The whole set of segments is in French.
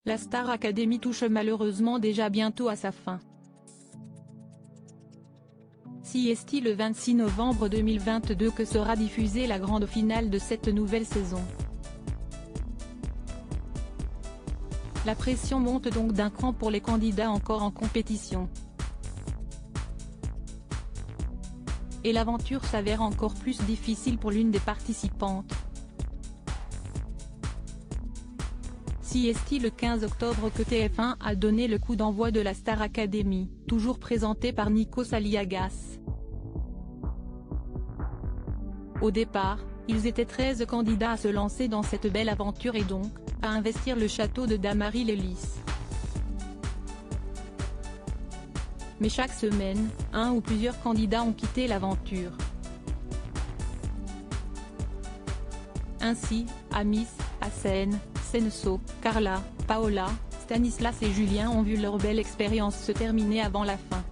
La Star Academy touche malheureusement déjà bientôt à sa fin. CST le 26 novembre 2022 que sera diffusée la grande finale de cette nouvelle saison. La pression monte donc d'un cran pour les candidats encore en compétition. Et l'aventure s'avère encore plus difficile pour l'une des participantes. CST le 15 octobre que TF1 a donné le coup d'envoi de la Star Academy, toujours présentée par Nikos Aliagas. Au départ, ils étaient 13 candidats à se lancer dans cette belle aventure et donc, à investir le château de Damary-les-Lys. Mais chaque semaine, un ou plusieurs candidats ont quitté l'aventure. Ainsi, Amis, Hassen, Senso, Carla, Paola, Stanislas et Julien ont vu leur belle expérience se terminer avant la fin.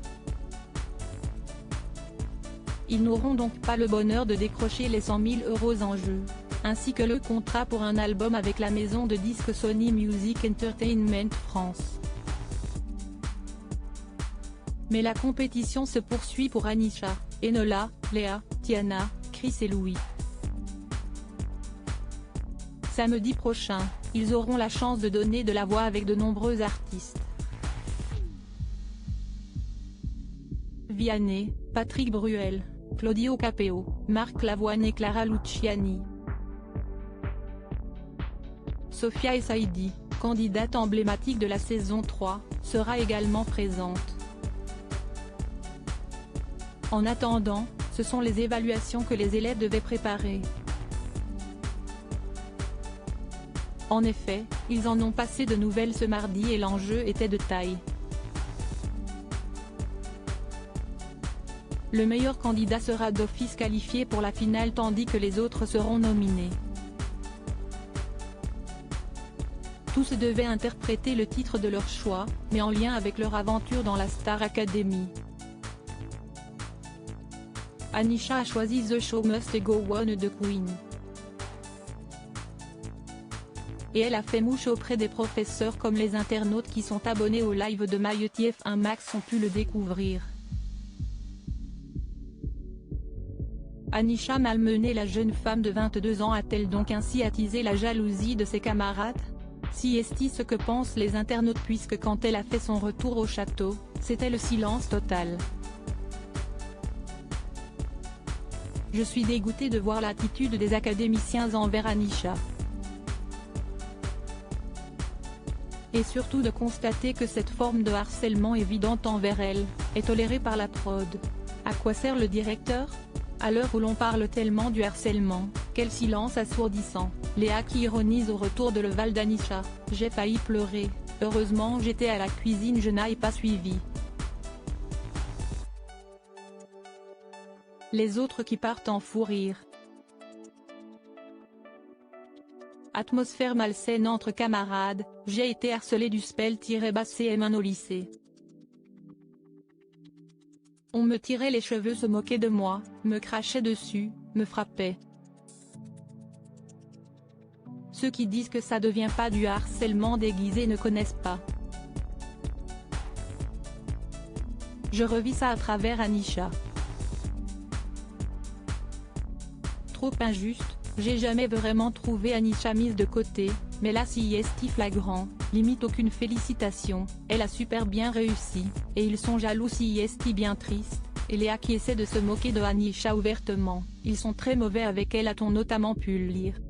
Ils n'auront donc pas le bonheur de décrocher les 100 000 € en jeu, ainsi que le contrat pour un album avec la maison de disques Sony Music Entertainment France. Mais la compétition se poursuit pour Anisha, Enola, Léa, Tiana, Chris et Louis. Samedi prochain, ils auront la chance de donner de la voix avec de nombreux artistes. Vianney, Patrick Bruel, Claudio Capeo, Marc Lavoine et Clara Luciani. Sophia Essaidi, candidate emblématique de la saison 3, sera également présente. En attendant, ce sont les évaluations que les élèves devaient préparer. En effet, ils en ont passé de nouvelles ce mardi et l'enjeu était de taille. Le meilleur candidat sera d'office qualifié pour la finale tandis que les autres seront nominés. Tous devaient interpréter le titre de leur choix, mais en lien avec leur aventure dans la Star Academy. Anisha a choisi The Show Must Go On de Queen. Et elle a fait mouche auprès des professeurs comme les internautes qui sont abonnés au live de MyTF1 Max ont pu le découvrir. Anisha malmenée la jeune femme de 22 ans a-t-elle donc ainsi attisé la jalousie de ses camarades? CST ce que pensent les internautes puisque quand elle a fait son retour au château, c'était le silence total. Je suis dégoûté de voir l'attitude des académiciens envers Anisha. Et surtout de constater que cette forme de harcèlement évidente envers elle, est tolérée par la prod. À quoi sert le directeur? À l'heure où l'on parle tellement du harcèlement, quel silence assourdissant. Léa qui ironise au retour de Leval d'Anisha, j'ai failli pleurer, heureusement j'étais à la cuisine je n'ai pas suivi. Les autres qui partent en fou rire. Atmosphère malsaine entre camarades, j'ai été harcelé du spell-CM1 au lycée. On me tirait les cheveux, se moquait de moi, me crachait dessus, me frappait. Ceux qui disent que ça devient pas du harcèlement déguisé ne connaissent pas. Je revis ça à travers Anisha. Trop injuste, j'ai jamais vraiment trouvé Anisha mise de côté, mais là CST flagrant, limite aucune félicitation, elle a super bien réussi, et ils sont jaloux CST bien triste, et Léa qui essaie de se moquer de Anisha ouvertement, ils sont très mauvais avec elle a-t-on notamment pu le lire.